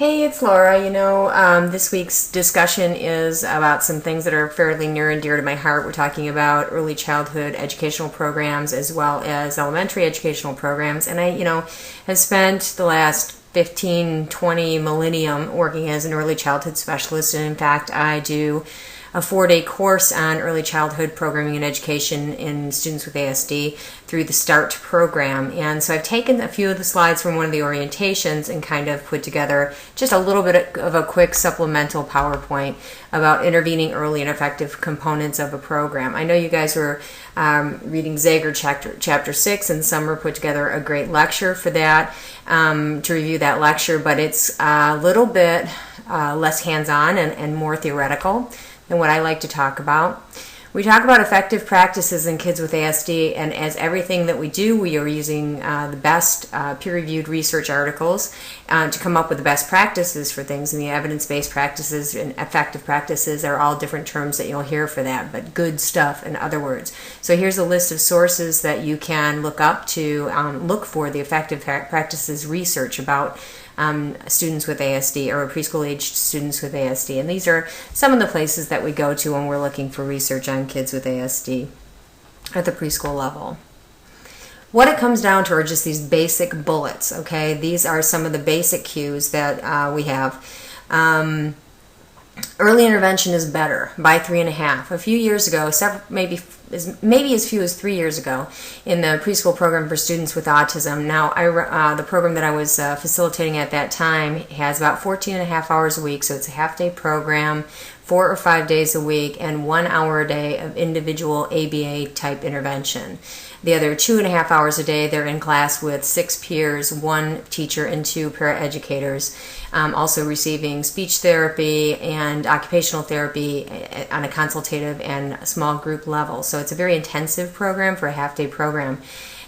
Hey, it's Laura. This week's discussion is about some things that are fairly near and dear to my heart. We're talking about early childhood educational programs as well as elementary educational programs. And I have spent the last 15, 20 millennium working as an early childhood specialist. And in fact, I do a 4-day course on early childhood programming and education in students with ASD through the START program. And so I've taken a few of the slides from one of the orientations and kind of put together just a little bit of a quick supplemental PowerPoint about intervening early and effective components of a program. I know you guys were reading Zager chapter 6, and Summer put together a great lecture for that, to review that lecture, but it's a little bit less hands-on and more theoretical than what I like to talk about. We talk about effective practices in kids with ASD, and as everything that we do, we are using the best peer-reviewed research articles to come up with the best practices for things, and the evidence-based practices and effective practices are all different terms that you'll hear for that, but good stuff in other words. So here's a list of sources that you can look up to look for the effective practices research about students with ASD or preschool-aged students with ASD. And these are some of the places that we go to when we're looking for research on kids with ASD at the preschool level. What it comes down to are just these basic bullets, okay? These are some of the basic cues that we have. Early intervention is better by 3.5. A few years ago, maybe as few as 3 years ago, in the preschool program for students with autism. Now, the program that I was facilitating at that time has about 14.5 hours a week, so it's a half-day program, 4 or 5 days a week, and 1 hour a day of individual ABA-type intervention. The other 2.5 hours a day, they're in class with 6 peers, 1 teacher, and 2 paraeducators, also receiving speech therapy and occupational therapy on a consultative and small group level. So it's a very intensive program for a half-day program.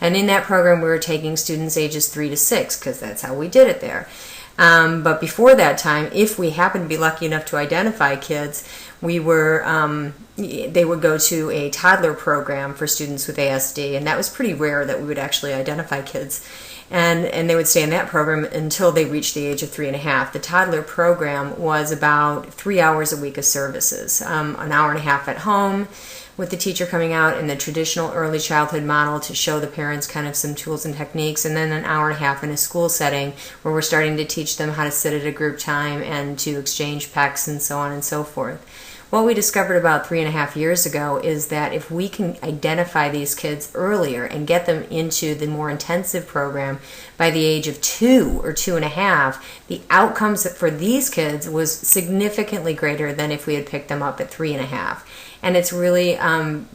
And in that program, we were taking students ages 3 to 6 because that's how we did it there. But before that time, if we happened to be lucky enough to identify kids, they would go to a toddler program for students with ASD, and that was pretty rare that we would actually identify kids. And they would stay in that program until they reached the age of 3.5. The toddler program was about 3 hours a week of services, an hour and a half at home, with the teacher coming out in the traditional early childhood model to show the parents kind of some tools and techniques, and then an hour and a half in a school setting where we're starting to teach them how to sit at a group time and to exchange PECs and so on and so forth. What we discovered about 3.5 years ago is that if we can identify these kids earlier and get them into the more intensive program by the age of 2 or 2.5, the outcomes for these kids was significantly greater than if we had picked them up at 3.5. And it's really,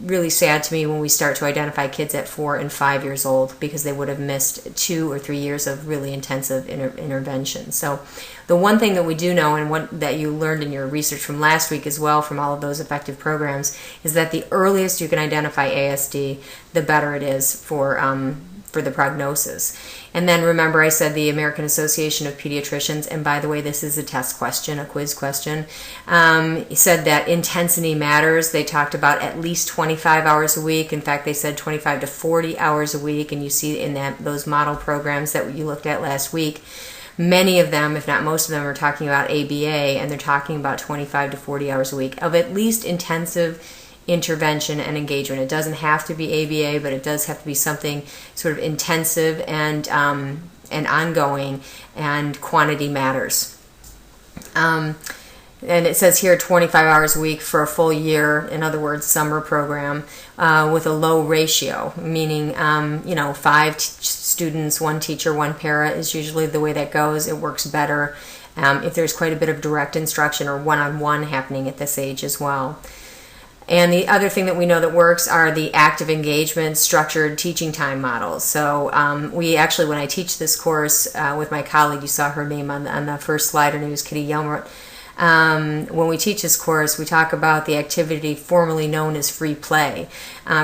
really sad to me when we start to identify kids at 4 and 5 years old because they would have missed 2 or 3 years of really intensive intervention. So the one thing that we do know, and that you learned in your research from last week as well from all of those effective programs, is that the earliest you can identify ASD, the better it is for the prognosis. And then remember I said the American Association of Pediatricians, and by the way, this is a test question, a quiz question, said that intensity matters. They talked about at least 25 hours a week. In fact, they said 25 to 40 hours a week, and you see in those model programs that you looked at last week, many of them, if not most of them, are talking about ABA, and they're talking about 25 to 40 hours a week of at least intensive intervention and engagement. It doesn't have to be ABA, but it does have to be something sort of intensive and ongoing, and quantity matters. And it says here 25 hours a week for a full year, in other words, summer program, with a low ratio, meaning 5 students, 1 teacher, 1 para is usually the way that goes. It works better if there's quite a bit of direct instruction or one-on-one happening at this age as well. And the other thing that we know that works are the active engagement, structured teaching time models. So we actually, when I teach this course with my colleague, you saw her name on the first slide, her name is Kitty Yelmer. When we teach this course, we talk about the activity formerly known as free play.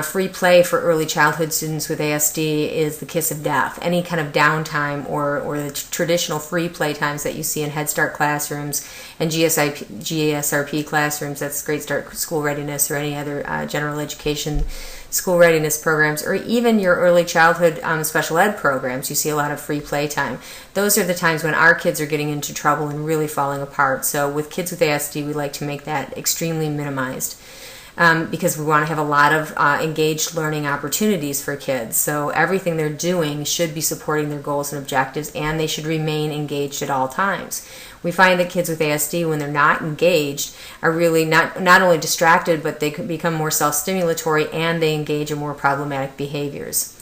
Free play for early childhood students with ASD is the kiss of death. Any kind of downtime or the traditional free play times that you see in Head Start classrooms and GSRP classrooms, that's Great Start School Readiness or any other general education school readiness programs, or even your early childhood special ed programs. You see a lot of free playtime. Those are the times when our kids are getting into trouble and really falling apart. So with kids with ASD, we like to make that extremely minimized. Because we want to have a lot of engaged learning opportunities for kids. So everything they're doing should be supporting their goals and objectives, and they should remain engaged at all times. We find that kids with ASD, when they're not engaged, are really not only distracted, but they could become more self-stimulatory, and they engage in more problematic behaviors.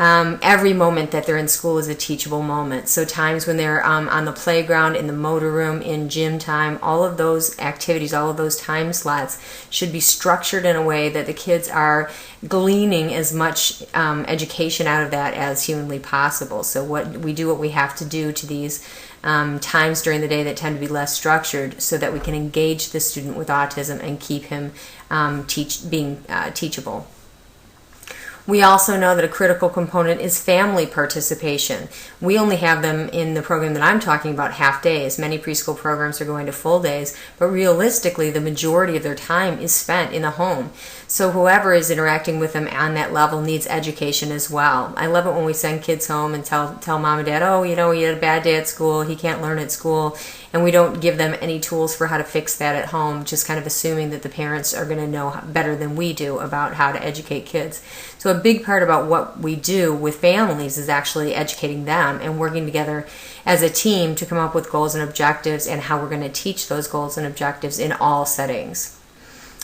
Every moment that they're in school is a teachable moment. So times when they're on the playground, in the motor room, in gym time, all of those activities, all of those time slots should be structured in a way that the kids are gleaning as much education out of that as humanly possible. So what we have to do to these times during the day that tend to be less structured, so that we can engage the student with autism and keep him being teachable. We also know that a critical component is family participation. We only have them in the program that I'm talking about half days. Many preschool programs are going to full days, but realistically the majority of their time is spent in the home. So whoever is interacting with them on that level needs education as well. I love it when we send kids home and tell mom and dad, oh, he had a bad day at school, he can't learn at school, and we don't give them any tools for how to fix that at home, just kind of assuming that the parents are going to know better than we do about how to educate kids. So a big part about what we do with families is actually educating them and working together as a team to come up with goals and objectives and how we're going to teach those goals and objectives in all settings.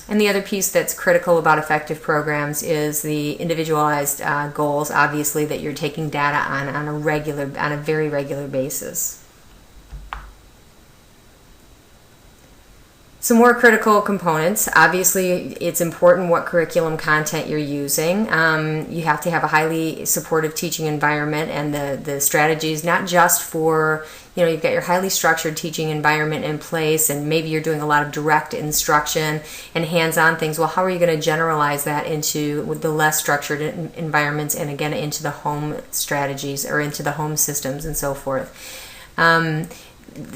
And the other piece that's critical about effective programs is the individualized goals, obviously, that you're taking data on a very regular basis. Some more critical components. Obviously, it's important what curriculum content you're using. You have to have a highly supportive teaching environment, and the strategies, not just for, you've got your highly structured teaching environment in place, and maybe you're doing a lot of direct instruction and hands-on things. Well, how are you going to generalize that into the less structured environments, and again, into the home strategies or into the home systems and so forth?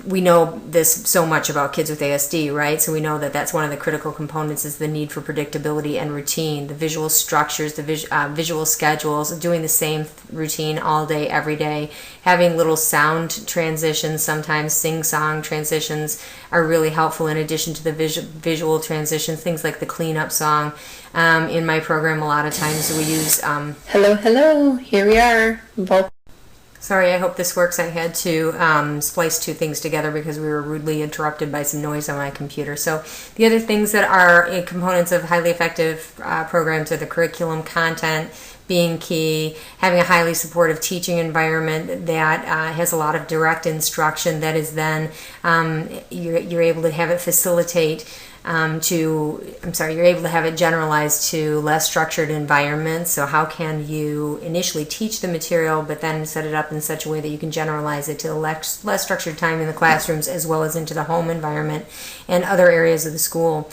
We know this so much about kids with ASD, right? So we know that that's one of the critical components, is the need for predictability and routine, the visual structures, the visual schedules, doing the same routine all day, every day, having little sound transitions, sometimes sing-song transitions are really helpful in addition to the visual transitions, things like the cleanup song. In my program, a lot of times we use... Hello, here we are. Sorry, I hope this works. I had to splice two things together because we were rudely interrupted by some noise on my computer. So the other things that are components of highly effective programs are the curriculum content being key, having a highly supportive teaching environment that has a lot of direct instruction that is then you're able to have it facilitate you're able to have it generalized to less structured environments. So how can you initially teach the material, but then set it up in such a way that you can generalize it to the less structured time in the classrooms, as well as into the home environment and other areas of the school.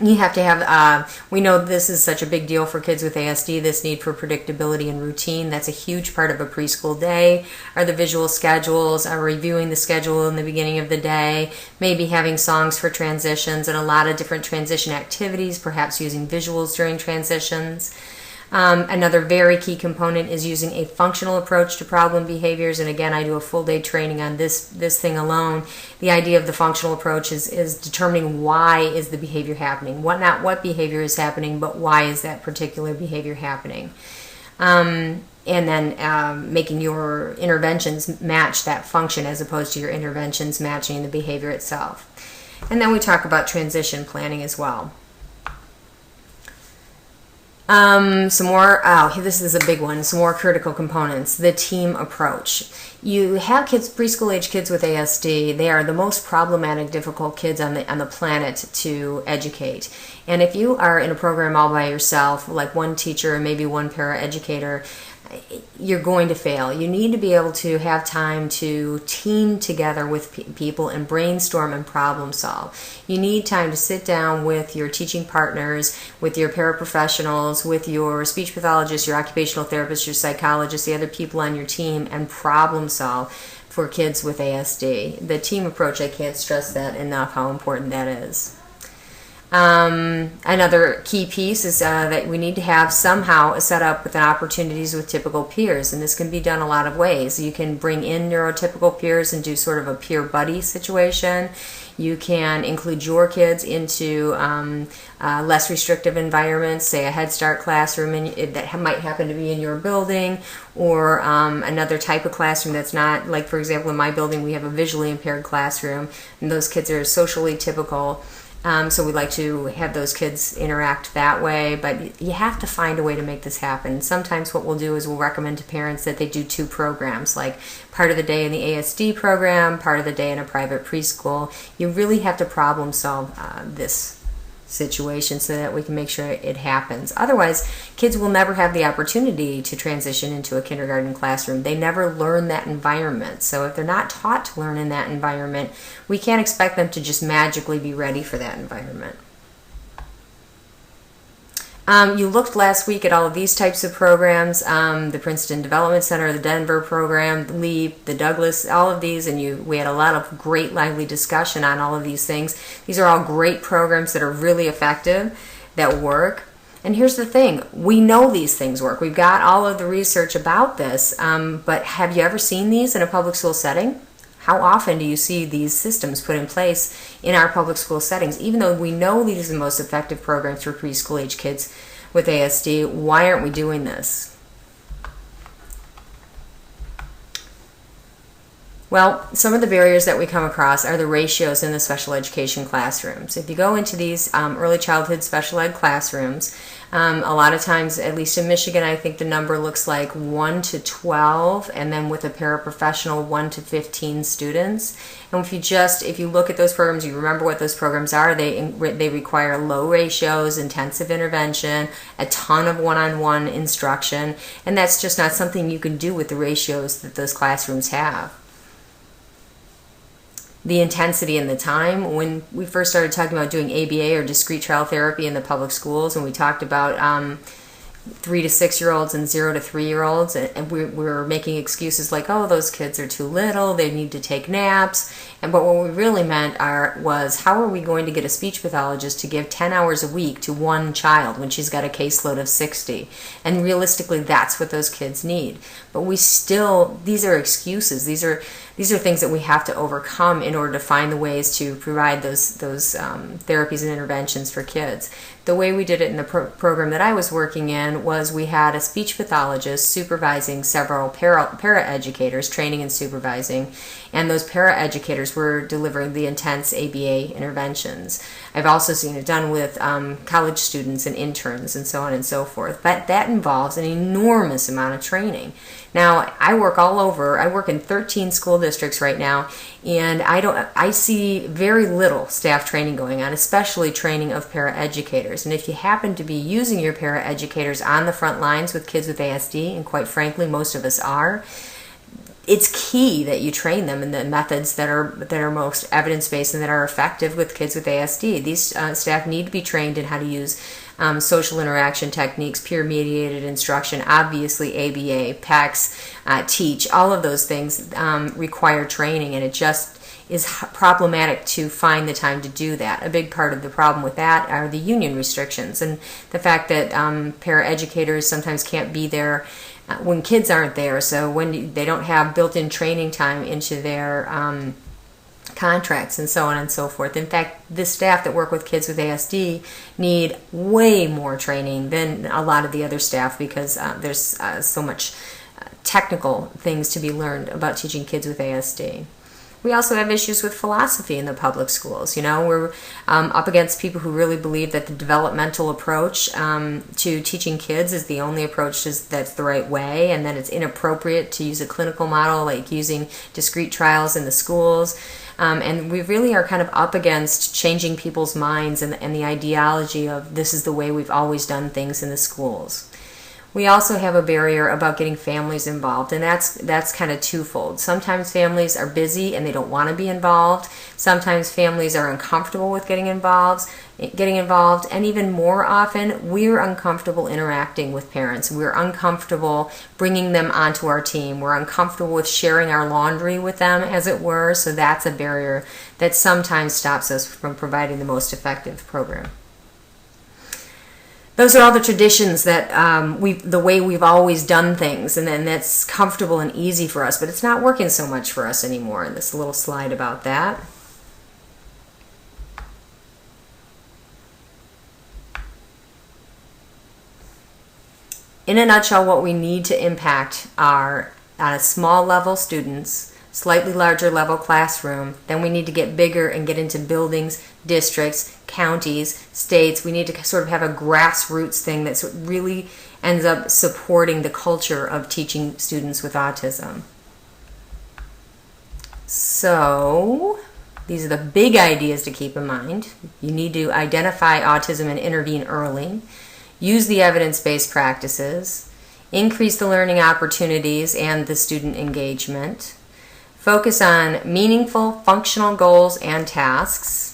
You have to have, we know this is such a big deal for kids with ASD, this need for predictability and routine. That's a huge part of a preschool day, are the visual schedules, are reviewing the schedule in the beginning of the day, maybe having songs for transitions and a lot of different transition activities, perhaps using visuals during transitions. Another very key component is using a functional approach to problem behaviors, and again, I do a full day training on this thing alone. The idea of the functional approach is determining why is the behavior happening, not what behavior is happening, but why is that particular behavior happening. And then making your interventions match that function as opposed to your interventions matching the behavior itself. And then we talk about transition planning as well. Some more, this is a big one, some more critical components, the team approach. You have preschool age kids with ASD, they are the most problematic, difficult kids on the planet to educate. And if you are in a program all by yourself, like one teacher and maybe one paraeducator, you're going to fail. You need to be able to have time to team together with people and brainstorm and problem solve. You need time to sit down with your teaching partners, with your paraprofessionals, with your speech pathologist, your occupational therapist, your psychologist, the other people on your team, and problem solve for kids with ASD. The team approach, I can't stress that enough, how important that is. Another key piece is that we need to have somehow a setup with opportunities with typical peers, and this can be done a lot of ways. You can bring in neurotypical peers and do sort of a peer buddy situation. You can include your kids into less restrictive environments, say a Head Start classroom that might happen to be in your building, or another type of classroom that's not, like for example in my building we have a visually impaired classroom, and those kids are socially typical. So we like to have those kids interact that way, but you have to find a way to make this happen. Sometimes what we'll do is we'll recommend to parents that they do 2 programs, like part of the day in the ASD program, part of the day in a private preschool. You really have to problem solve this situation so that we can make sure it happens. Otherwise, kids will never have the opportunity to transition into a kindergarten classroom. They never learn that environment. So if they're not taught to learn in that environment, we can't expect them to just magically be ready for that environment. You looked last week at all of these types of programs, the Princeton Development Center, the Denver program, the LEAP, the Douglas, all of these, and we had a lot of great lively discussion on all of these things. These are all great programs that are really effective, that work. And here's the thing, we know these things work. We've got all of the research about this, but have you ever seen these in a public school setting? How often do you see these systems put in place in our public school settings? Even though we know these are the most effective programs for preschool age kids with ASD, why aren't we doing this? Well, some of the barriers that we come across are the ratios in the special education classrooms. If you go into these early childhood special ed classrooms, a lot of times, at least in Michigan, I think the number looks like 1 to 12, and then with a paraprofessional, 1 to 15 students. And if you look at those programs, you remember what those programs are. They require low ratios, intensive intervention, a ton of one-on-one instruction, and that's just not something you can do with the ratios that those classrooms have. The intensity and the time. When we first started talking about doing ABA or discrete trial therapy in the public schools, and we talked about 3 to 6-year-olds and 0 to 3-year-olds, and we were making excuses like, oh, those kids are too little, they need to take naps. But what we really meant was, how are we going to get a speech pathologist to give 10 hours a week to one child when she's got a caseload of 60? And realistically, that's what those kids need. But these are excuses. These are things that we have to overcome in order to find the ways to provide those therapies and interventions for kids. The way we did it in the program that I was working in was we had a speech pathologist supervising several para-educators, training and supervising, and those para-educators were delivering the intense ABA interventions. I've also seen it done with college students and interns and so on and so forth, but that involves an enormous amount of training. Now, I work all over. I work in 13 school districts right now, and I see very little staff training going on, especially training of paraeducators. And if you happen to be using your paraeducators on the front lines with kids with ASD, and quite frankly, most of us are, it's key that you train them in the methods that are most evidence-based and that are effective with kids with ASD. These staff need to be trained in how to use social interaction techniques, peer-mediated instruction, obviously ABA, PECS, TEACH, all of those things require training, and it just is problematic to find the time to do that. A big part of the problem with that are the union restrictions and the fact that paraeducators sometimes can't be there when kids aren't there, so when they don't have built-in training time into their contracts and so on and so forth. In fact, the staff that work with kids with ASD need way more training than a lot of the other staff because there's so much technical things to be learned about teaching kids with ASD. We also have issues with philosophy in the public schools. We're up against people who really believe that the developmental approach to teaching kids is the only approach that's the right way, and that it's inappropriate to use a clinical model like using discrete trials in the schools. And we really are kind of up against changing people's minds and the ideology of this is the way we've always done things in the schools. We also have a barrier about getting families involved, and that's kind of twofold. Sometimes families are busy and they don't want to be involved. Sometimes families are uncomfortable with getting involved, and even more often, we're uncomfortable interacting with parents. We're uncomfortable bringing them onto our team. We're uncomfortable with sharing our laundry with them, as it were, so that's a barrier that sometimes stops us from providing the most effective program. those are all the traditions that the way we've always done things, and then that's comfortable and easy for us, but it's not working so much for us anymore. And this little slide about that. In a nutshell, what we need to impact are, on a small level, students, slightly larger level classroom. Then we need to get bigger and get into buildings, districts, counties, states. We need to sort of have a grassroots thing that really ends up supporting the culture of teaching students with autism. So these are the big ideas to keep in mind. You need to identify autism and intervene early. Use the evidence-based practices. Increase the learning opportunities and the student engagement. Focus on meaningful, functional goals and tasks.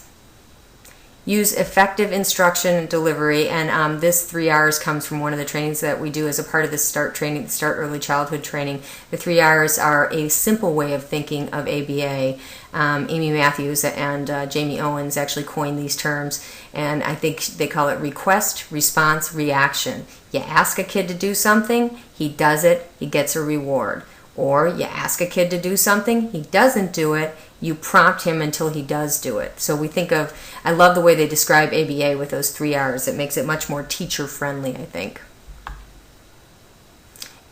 Use effective instruction and delivery, and this 3 R's comes from one of the trainings that we do as a part of the START training, the START Early Childhood training. The 3 R's are a simple way of thinking of ABA. Amy Matthews and Jamie Owens actually coined these terms, and I think they call it request, response, reaction. You ask a kid to do something, he does it, he gets a reward. Or you ask a kid to do something, he doesn't do it, you prompt him until he does do it. So we think of, I love the way they describe ABA with those 3 R's. It makes it much more teacher friendly, I think.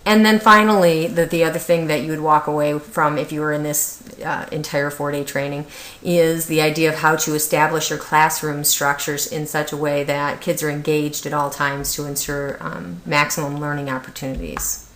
And then finally, the other thing that you would walk away from if you were in this entire 4-day training is the idea of how to establish your classroom structures in such a way that kids are engaged at all times to ensure maximum learning opportunities.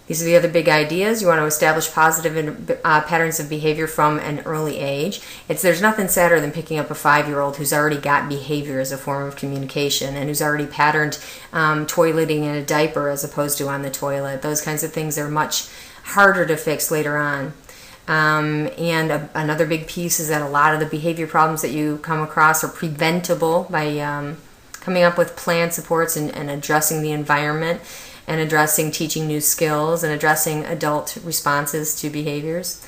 These are the other big ideas. You want to establish positive patterns of behavior from an early age. There's nothing sadder than picking up a 5-year-old who's already got behavior as a form of communication and who's already patterned toileting in a diaper as opposed to on the toilet. Those kinds of things are much harder to fix later on. Another big piece is that a lot of the behavior problems that you come across are preventable by coming up with planned supports and addressing the environment, and addressing teaching new skills, and addressing adult responses to behaviors.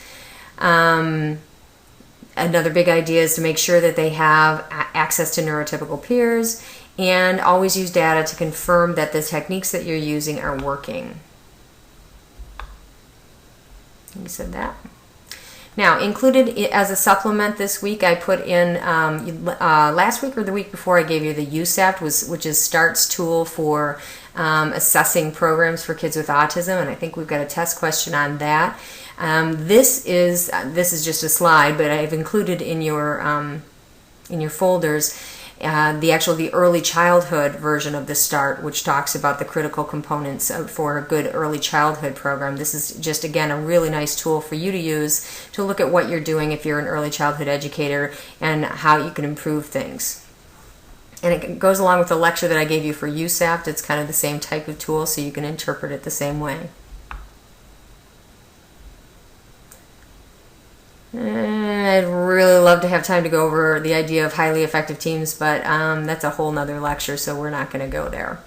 Another big idea is to make sure that they have access to neurotypical peers, and always use data to confirm that the techniques that you're using are working. You said that. Now, included as a supplement this week, I put in, last week or the week before, I gave you the USAPT, which is START's tool for assessing programs for kids with autism, and I think we've got a test question on that. This is just a slide, but I've included in your folders the early childhood version of the START, which talks about the critical components for a good early childhood program. This is just, again, a really nice tool for you to use to look at what you're doing if you're an early childhood educator and how you can improve things. And it goes along with the lecture that I gave you for USAPT. It's kind of the same type of tool, so you can interpret it the same way. I'd really love to have time to go over the idea of highly effective teams, but that's a whole nother lecture, so we're not going to go there.